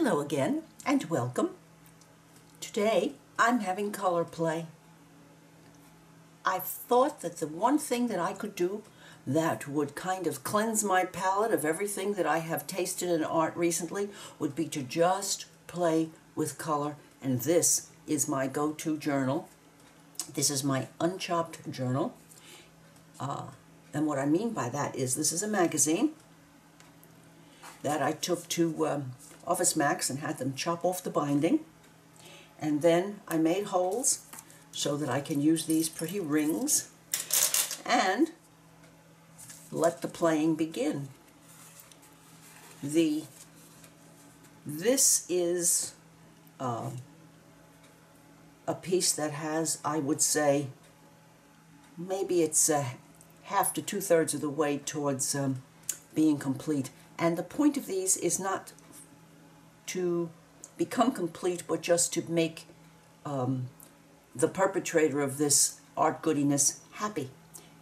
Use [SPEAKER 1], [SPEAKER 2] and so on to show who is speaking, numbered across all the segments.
[SPEAKER 1] Hello again and welcome. Today I'm having color play. I thought that the one thing that I could do that would kind of cleanse my palette of everything that I have tasted in art recently would be to just play with color, and this is my go-to journal. This is my unchopped journal. And what I mean by that is this is a magazine that I took to Office Max and had them chop off the binding. And then I made holes so that I can use these pretty rings and let the playing begin. This is a piece that has, I would say, maybe it's half to 2/3 of the way towards being complete. And the point of these is not to become complete, but just to make the perpetrator of this art goodiness happy.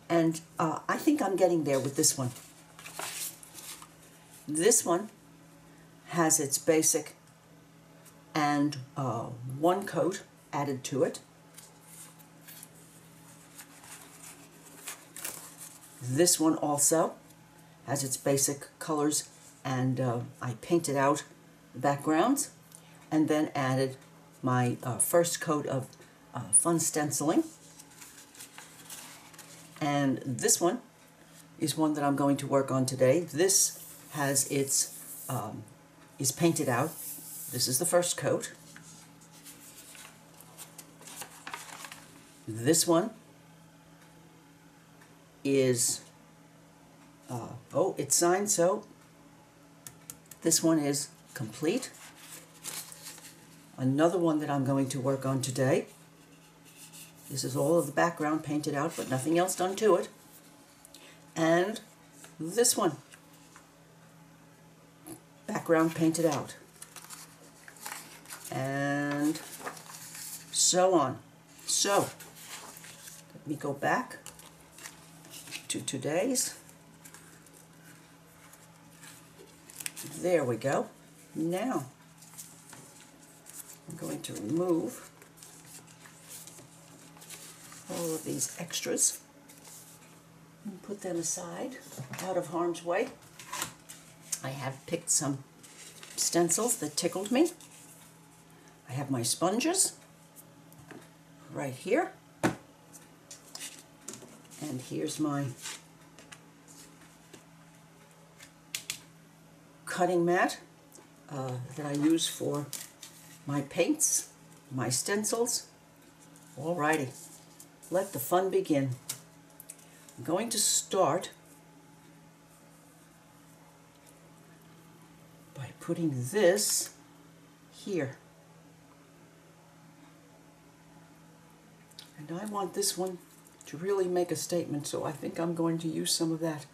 [SPEAKER 1] And I think I'm getting there with this one. This one has its basic and one coat added to it. This one also has its basic colors, and I painted out the backgrounds and then added my first coat of fun stenciling. And this one is one that I'm going to work on today. This has its is painted out. This is the first coat. This one is it's signed, so this one is complete. Another one that I'm going to work on today. This is all of the background painted out, but nothing else done to it. And this one, background painted out. And so on. So, let me go back to today's. There we go. Now, I'm going to remove all of these extras and put them aside, out of harm's way. I have picked some stencils that tickled me. I have my sponges right here. And here's my cutting mat that I use for my paints, my stencils. Alrighty, let the fun begin. I'm going to start by putting this here. And I want this one to really make a statement, so I think I'm going to use some of that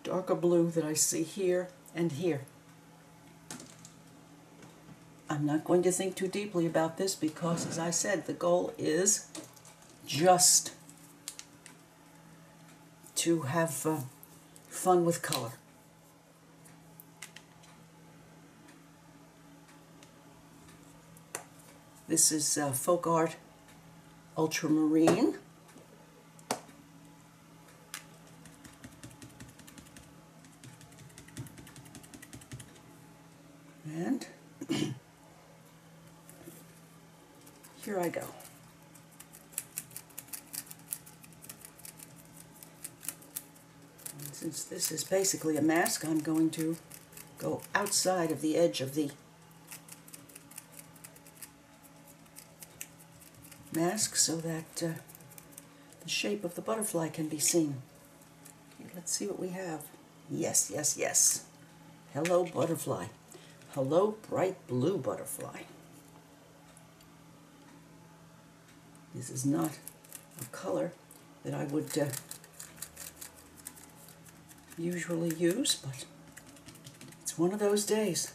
[SPEAKER 1] darker blue that I see here and here. I'm not going to think too deeply about this because, as I said, the goal is just to have fun with color. This is Folk Art Ultramarine. And here I go. And since this is basically a mask, I'm going to go outside of the edge of the mask so that the shape of the butterfly can be seen. Okay, let's see what we have. Yes, yes, yes. Hello, butterfly. Hello, bright blue butterfly. This is not a color that I would usually use, but it's one of those days.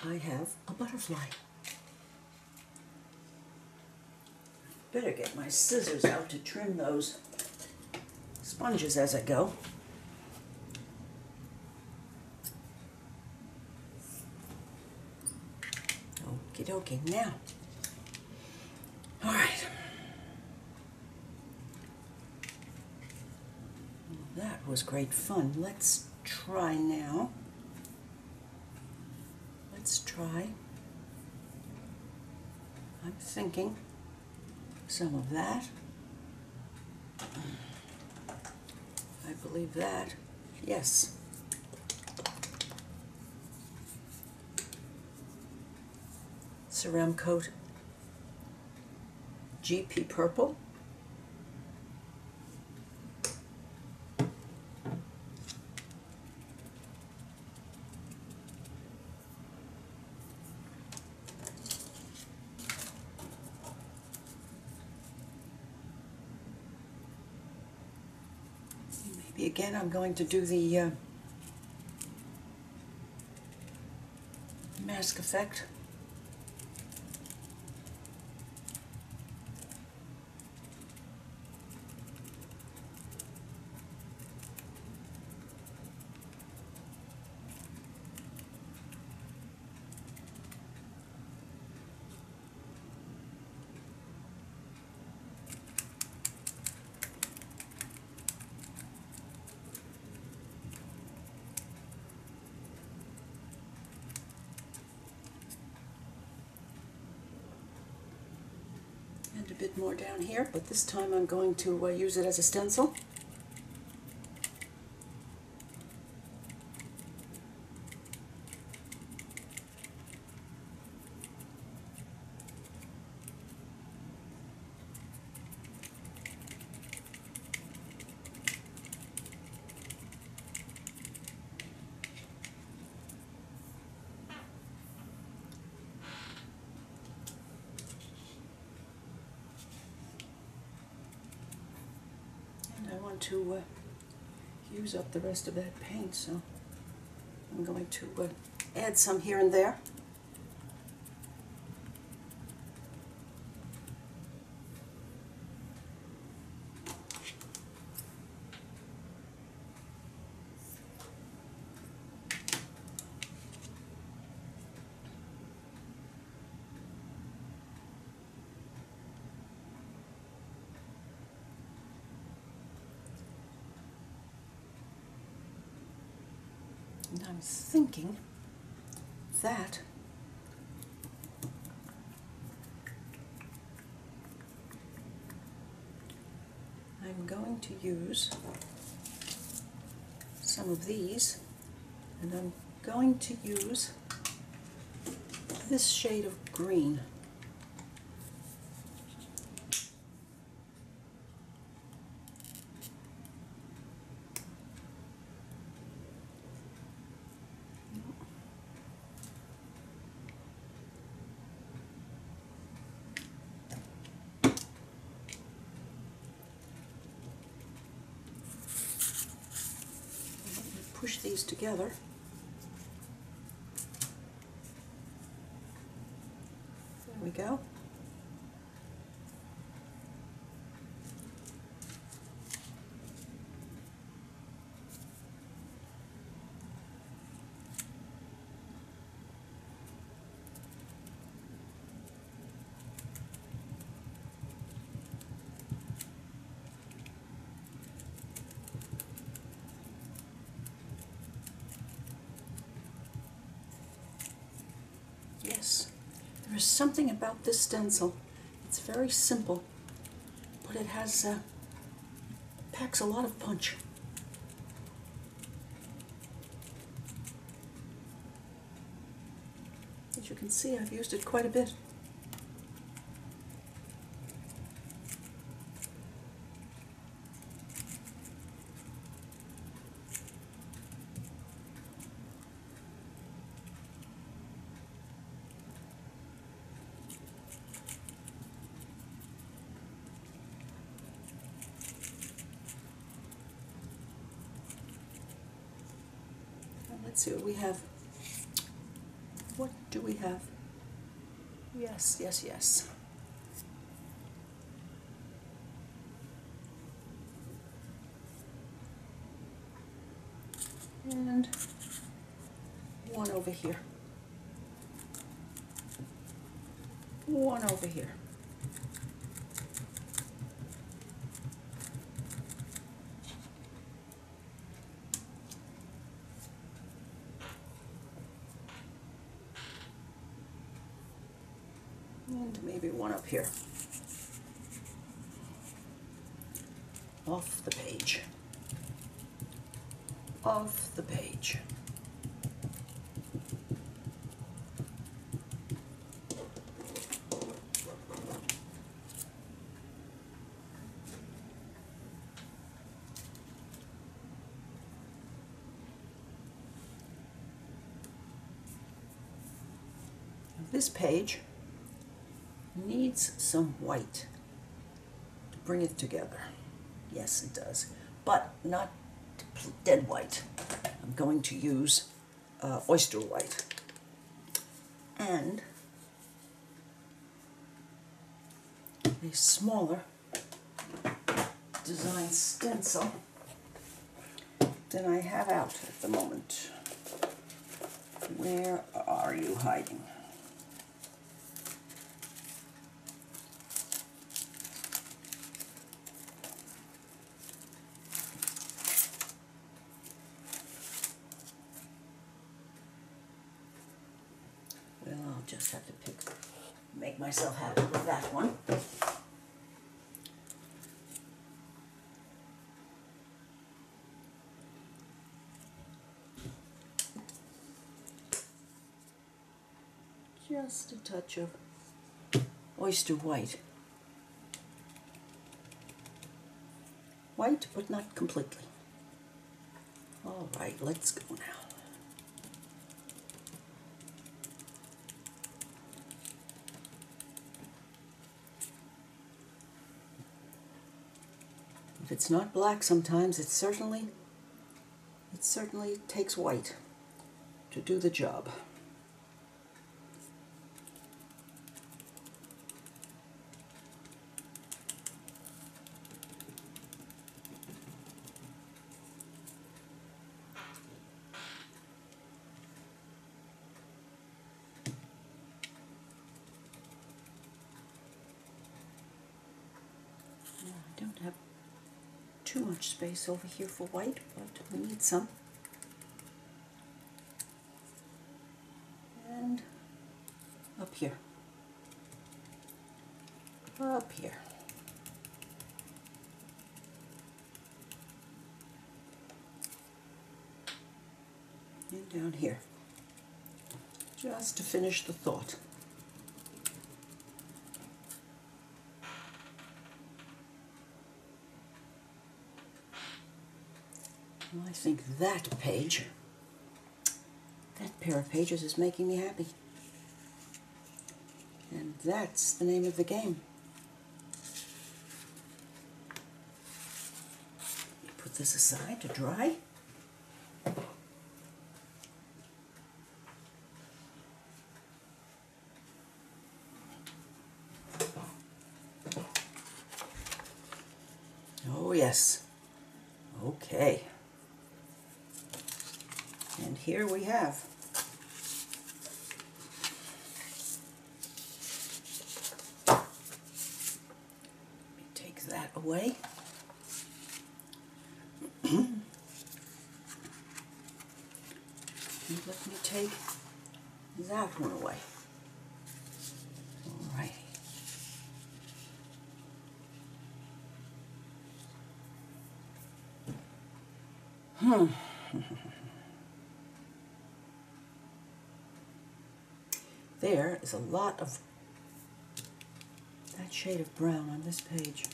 [SPEAKER 1] I have a butterfly. Better get my scissors out to trim those sponges as I go. Okie dokie. Now, all right. That was great fun. Let's try now. Let's try. I'm thinking some of that. I believe that. Yes. Ceramcoat GP Purple. Maybe again I'm going to do the mask effect. And a bit more down here, but this time I'm going to use it as a stencil. I want to use up the rest of that paint, so I'm going to add some here and there. And I'm thinking that I'm going to use some of these, and I'm going to use this shade of green. Push these together. There we go. Yes, there is something about this stencil. It's very simple, but it has packs a lot of punch. As you can see, I've used it quite a bit. Let's see what we have. What do we have? Yes, yes, yes. And one over here. One over here. And maybe one up here. Off the page. Off the page. This page needs some white to bring it together. Yes, it does, but not dead white. I'm going to use oyster white. And a smaller design stencil than I have out at the moment. Where are you hiding? Well, I'll just have to make myself happy with that one. Just a touch of oyster white. White, but not completely. All right, let's go now. If it's not black sometimes, it certainly takes white to do the job. I don't have too much space over here for white, but we need some. And up here. Up here. And down here. Just to finish the thought. Well, I think that page, that pair of pages is making me happy. And that's the name of the game. Put this aside to dry. Oh yes. Okay. And here we have take that away. And let me take that one away. All right. There is a lot of that shade of brown on this page.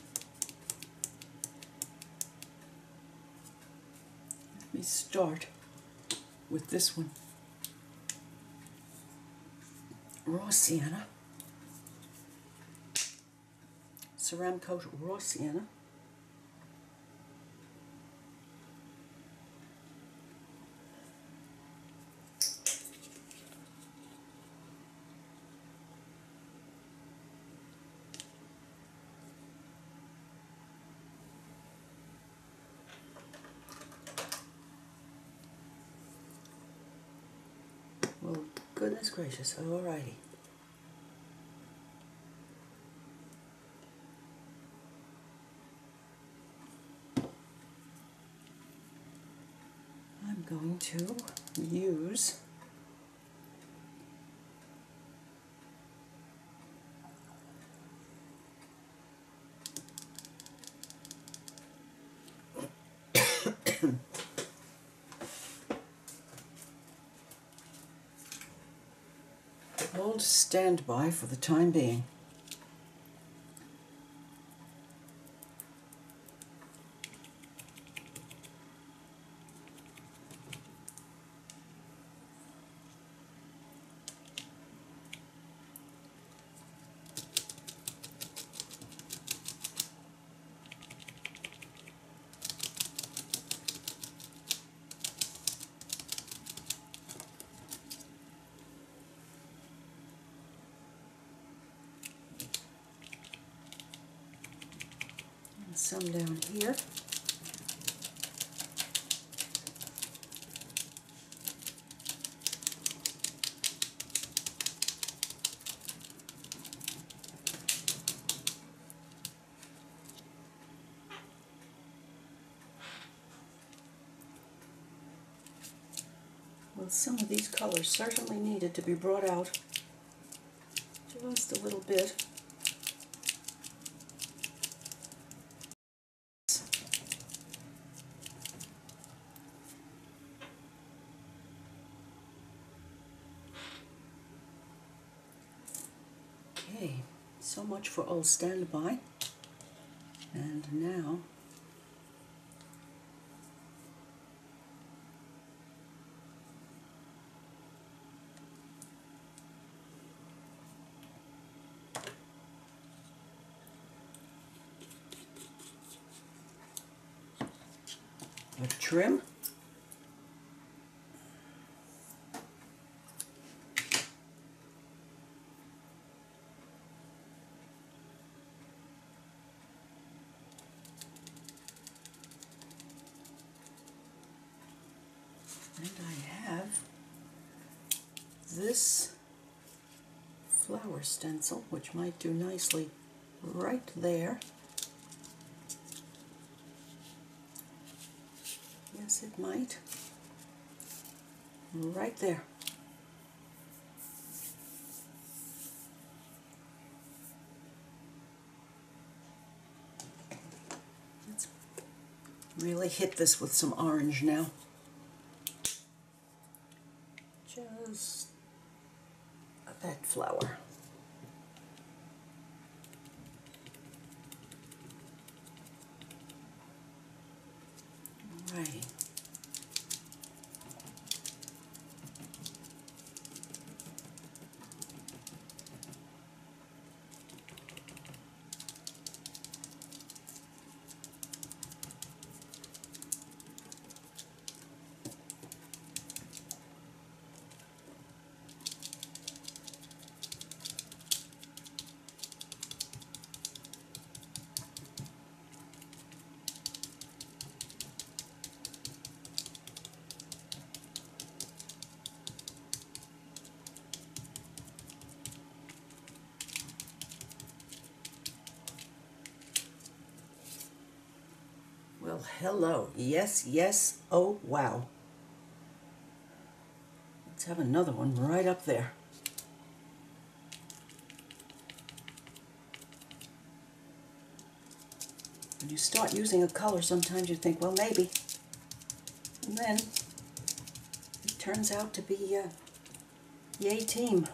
[SPEAKER 1] Let me start with this one. Raw Sienna. Ceramcoat Raw Sienna. goodness gracious. Alrighty. I'm going to use Old Standby for the time being. Some down here. Well, some of these colors certainly needed to be brought out just a little bit. Okay, so much for Old Standby. And now a trim. And I have this flower stencil, which might do nicely right there. Yes, it might. Right there. Let's really hit this with some orange now. Just that flower. Alrighty. Well, hello. Yes, yes. Oh, wow. Let's have another one right up there. When you start using a color, sometimes you think, well, maybe. And then it turns out to be yay team.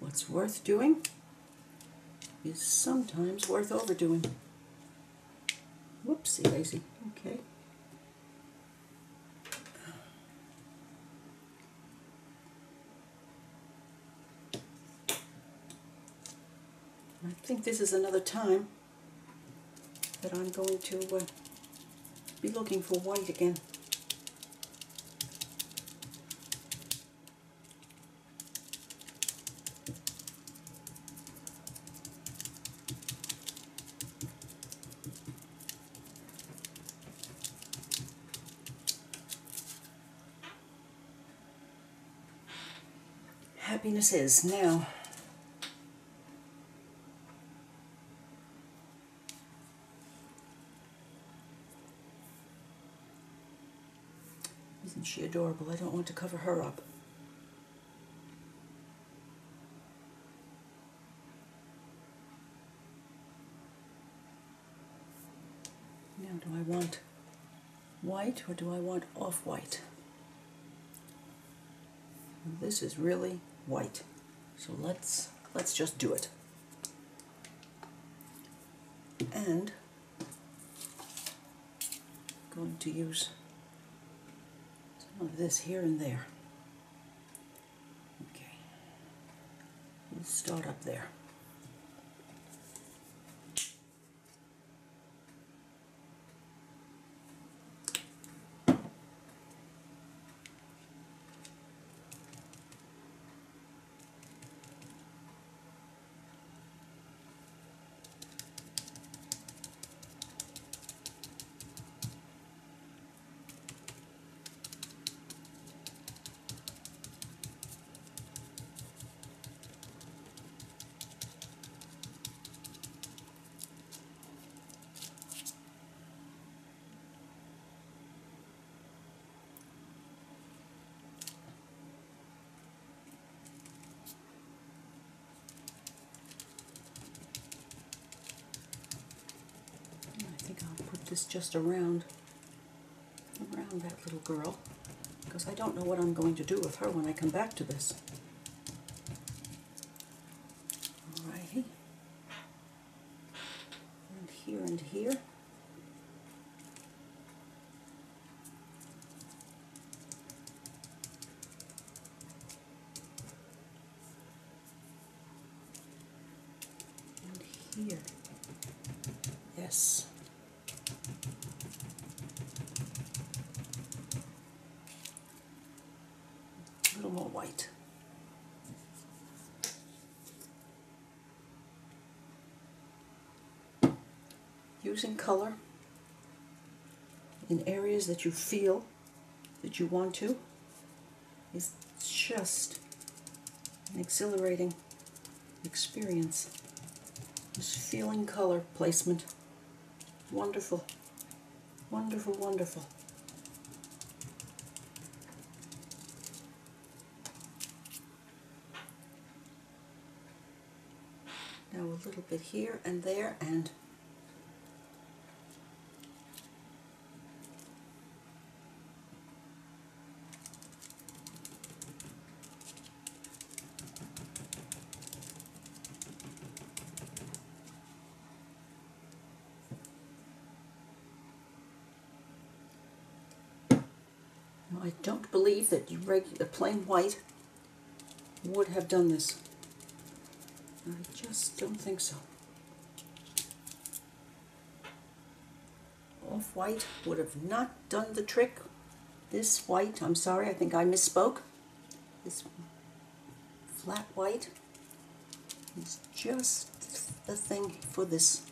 [SPEAKER 1] What's worth doing is sometimes worth overdoing. Whoopsie daisy. Okay. I think this is another time that I'm going to be looking for white again. Happiness is now. Isn't she adorable? I don't want to cover her up. Now, do I want white or do I want off-white? This is really white, so let's just do it. And I'm going to use some of this here and there. Okay, we'll start up there. I'll put this just around that little girl, because I don't know what I'm going to do with her when I come back to this. Alrighty. And here and here. And here. Yes. A little more white. Using color in areas that you feel that you want to is just an exhilarating experience. Just feeling color placement. Wonderful, wonderful, wonderful. Now a little bit here and there, and I don't believe that a plain white would have done this. I just don't think so. Off-white would have not done the trick. This white, I'm sorry, I think I misspoke. This flat white is just the thing for this.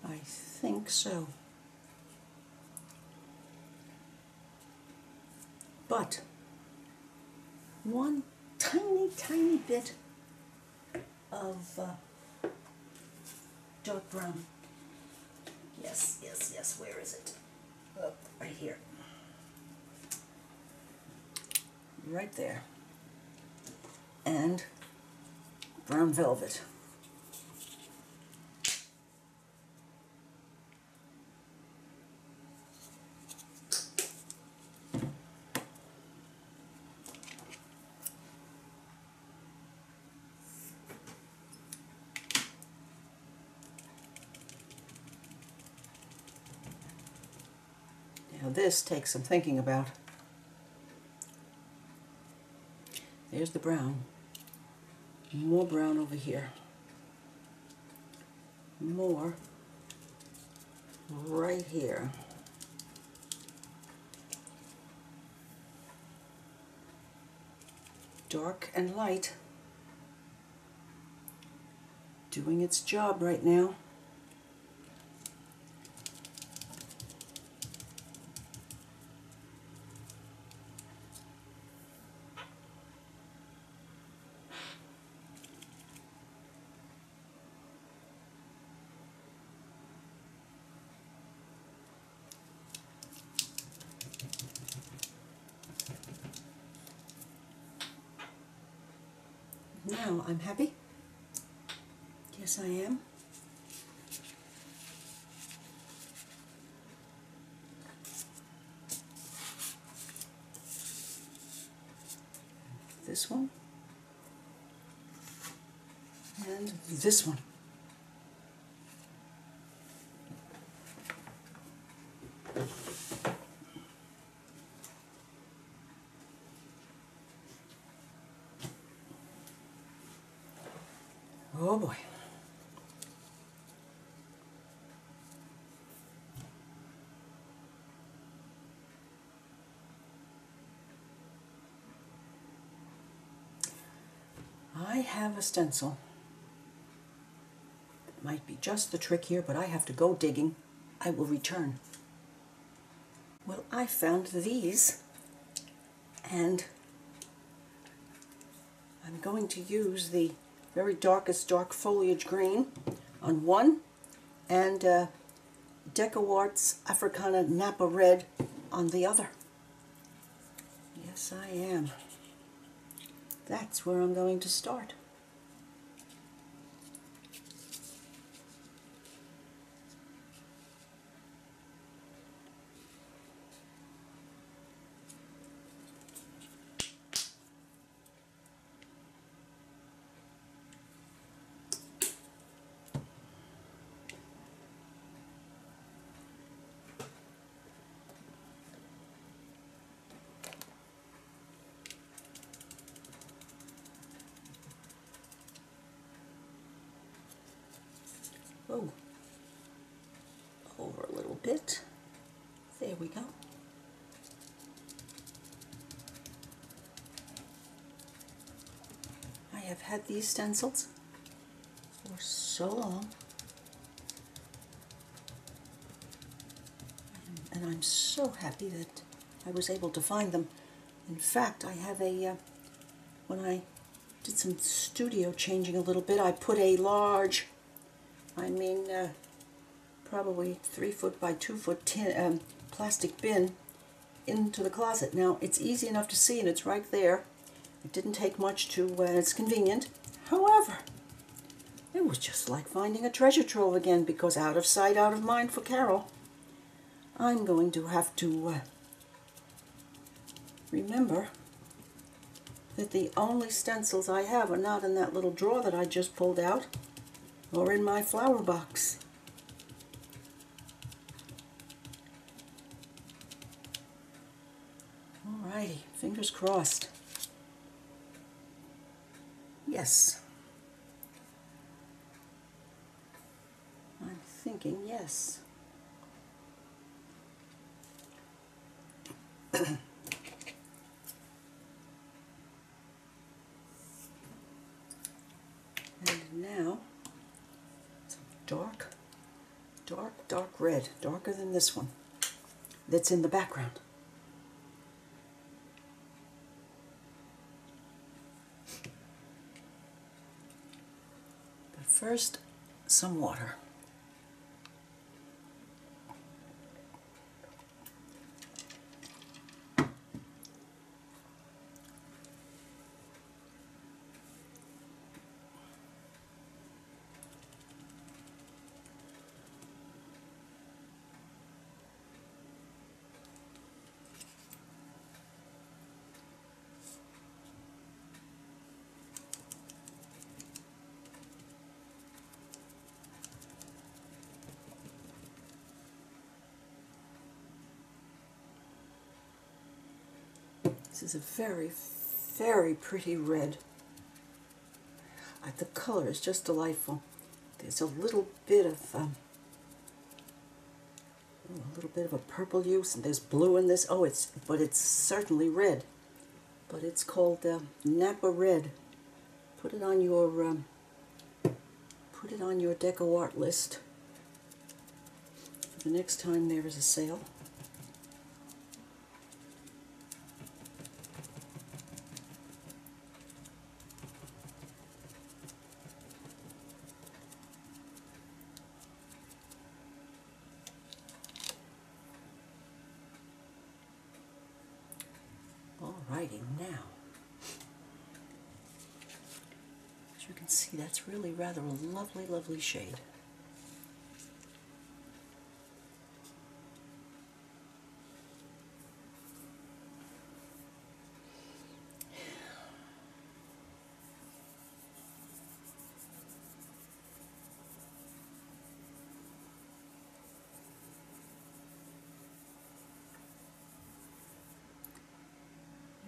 [SPEAKER 1] I think so. But one tiny bit of dark brown. Yes, where is it? Oh, right here. Right there. And brown velvet. this takes some thinking about. There's the brown. More brown over here. More right here. Dark and light doing its job right now. Now I'm happy. Yes, I am. This one. And this one. Oh boy. I have a stencil. It might be just the trick here, but I have to go digging. I will return. Well, I found these, and I'm going to use the very darkest dark foliage green on one, and DecoArt's Africana Napa Red on the other. Yes, I am. That's where I'm going to start. Oh, over a little bit. There we go. I have had these stencils for so long, and I'm so happy that I was able to find them. In fact, I have a, when I did some studio changing a little bit, I put a large, probably 3 foot by 2 foot tin, plastic bin into the closet. Now, it's easy enough to see, and it's right there. It didn't take much to, it's convenient. However, it was just like finding a treasure trove again, because out of sight, out of mind for Carol. I'm going to have to remember that the only stencils I have are not in that little drawer that I just pulled out, or in my flower box. Alrighty, fingers crossed. Yes. I'm thinking yes. And now, some dark red, darker than this one, that's in the background. But first, some water. This is a very, very pretty red. The color is just delightful. There's a little bit of a purple use, and there's blue in this. Oh, but it's certainly red. But it's called Napa Red. Put it on your Deco Art list for the next time there is a sale. Alrighty, now, as you can see, that's really rather a lovely, lovely shade.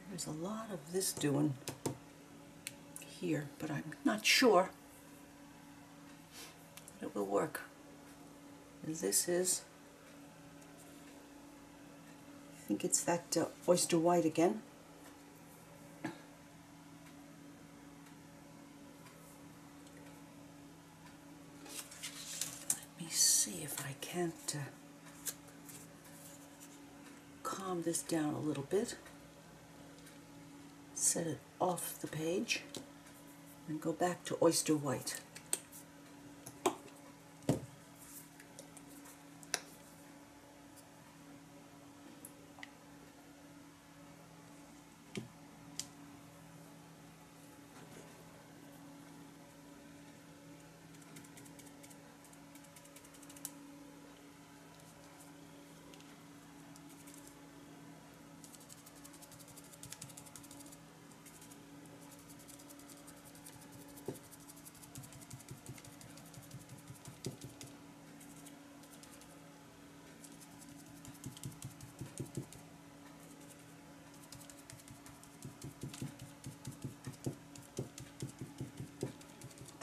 [SPEAKER 1] There's a lot of this doing here, but I'm not sure that it will work. This is, I think it's that oyster white again. Let me see if I can't calm this down a little bit. Set it off the page and go back to oyster white.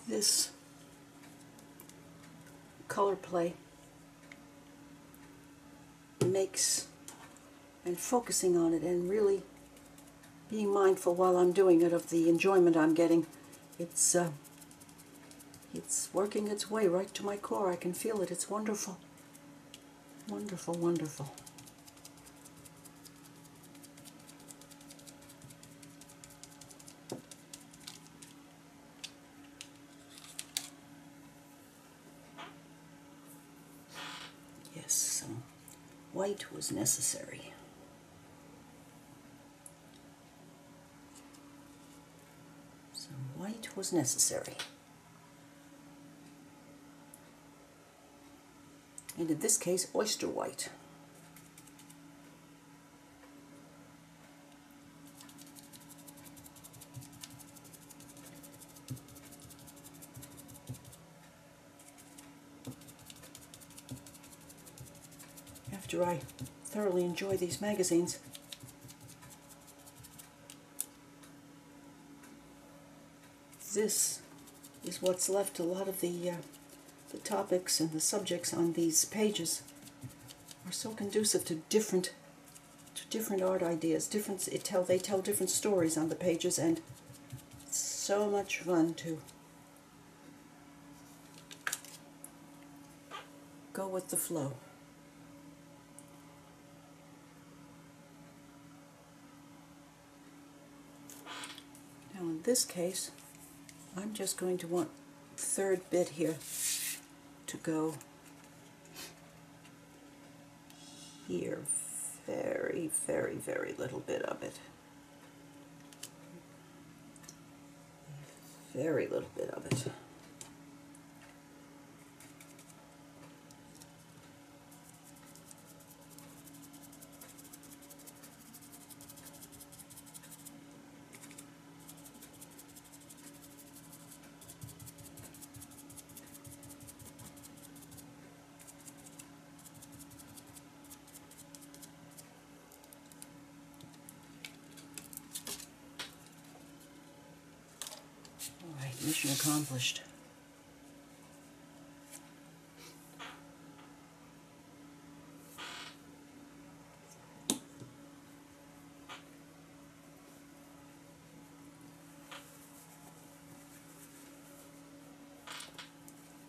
[SPEAKER 1] This color play makes, and focusing on it and really being mindful while I'm doing it of the enjoyment I'm getting, it's working its way right to my core. I can feel it. It's wonderful. Wonderful, wonderful. Yes, some white was necessary. Some white was necessary. And in this case, oyster white. After I thoroughly enjoy these magazines, this is what's left. A lot of the topics and the subjects on these pages are so conducive to different art ideas. They tell different stories on the pages, and it's so much fun to go with the flow. Now in this case, I'm just going to want third bit here to go here. Very, very, very little bit of it. Very little bit of it. mission accomplished.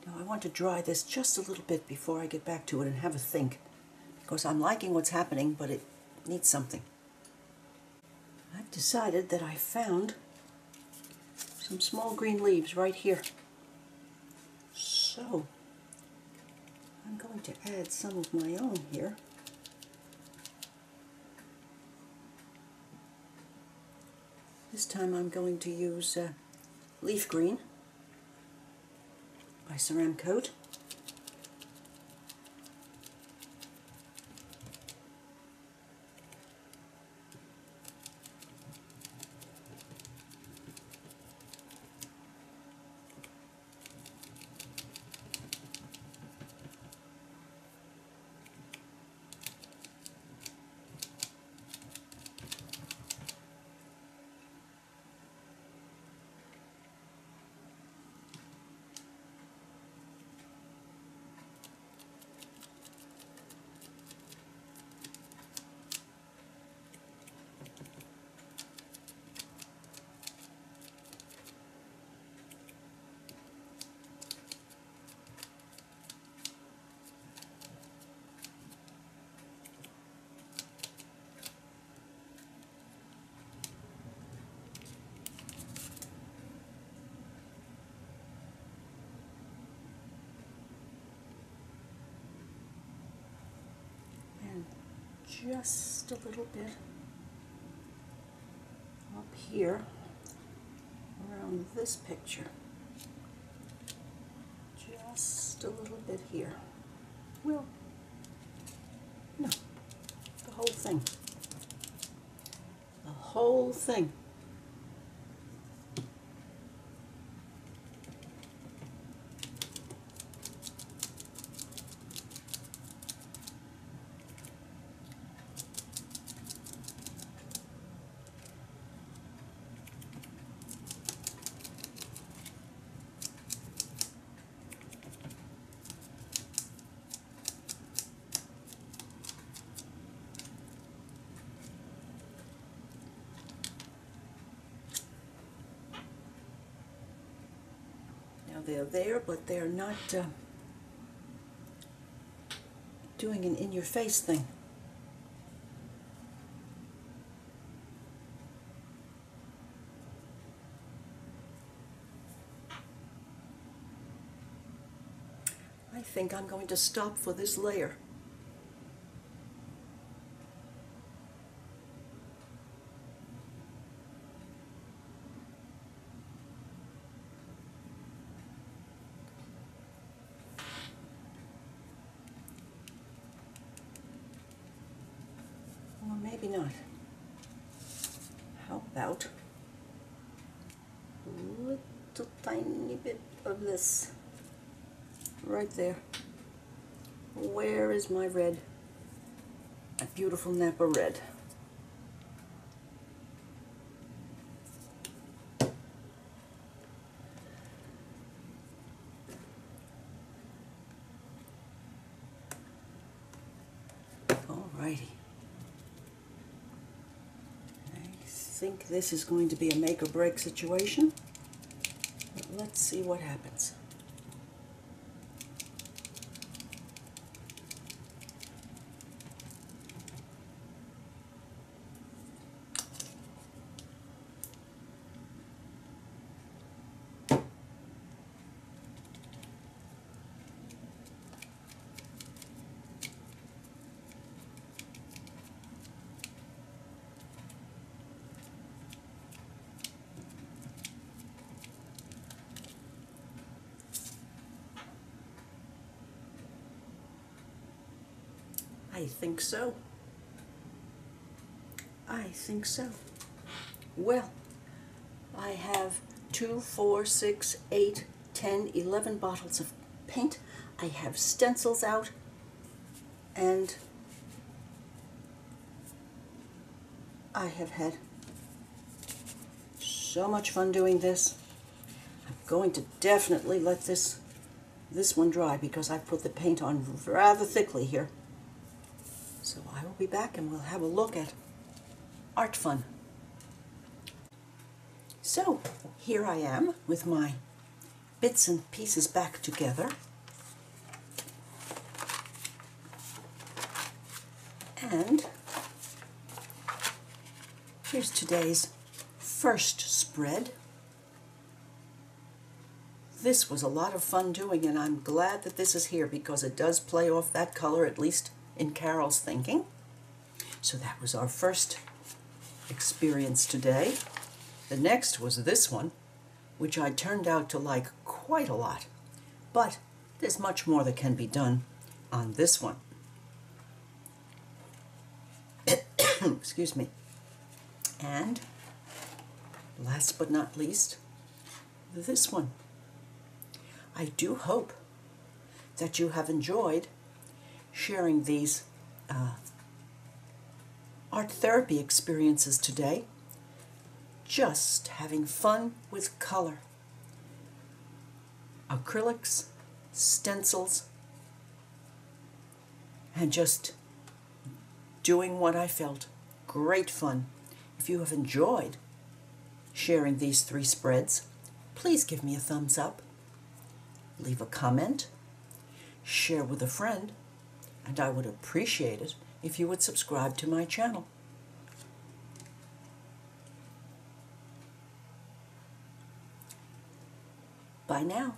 [SPEAKER 1] Now I want to dry this just a little bit before I get back to it and have a think, because I'm liking what's happening, but it needs something. I've decided that I found some small green leaves right here. So I'm going to add some of my own here. This time I'm going to use Leaf Green by Ceramcoat. Just a little bit up here around this picture. Just a little bit here. Well, no, the whole thing. The whole thing. They're there, but they're not doing an in-your-face thing. I think I'm going to stop for this layer. Maybe not. How about a little tiny bit of this right there? Where is my red? A beautiful Napa red. Alrighty. I think this is going to be a make or break situation, but let's see what happens. I think so. I think so. Well, I have 2, 4, 6, 8, 10, 11 bottles of paint. I have stencils out, and I have had so much fun doing this. I'm going to definitely let this one dry because I put the paint on rather thickly here. So I will be back and we'll have a look at Art Fun. So here I am with my bits and pieces back together. And here's today's first spread. This was a lot of fun doing, and I'm glad that this is here because it does play off that color, at least in Carol's thinking. So that was our first experience today. The next was this one, which I turned out to like quite a lot. But there's much more that can be done on this one. Excuse me. And last but not least, this one. I do hope that you have enjoyed sharing these art therapy experiences today. Just having fun with color. Acrylics, stencils, and just doing what I felt. Great fun. If you have enjoyed sharing these 3 spreads, please give me a thumbs up. Leave a comment, share with a friend, and I would appreciate it if you would subscribe to my channel. Bye now.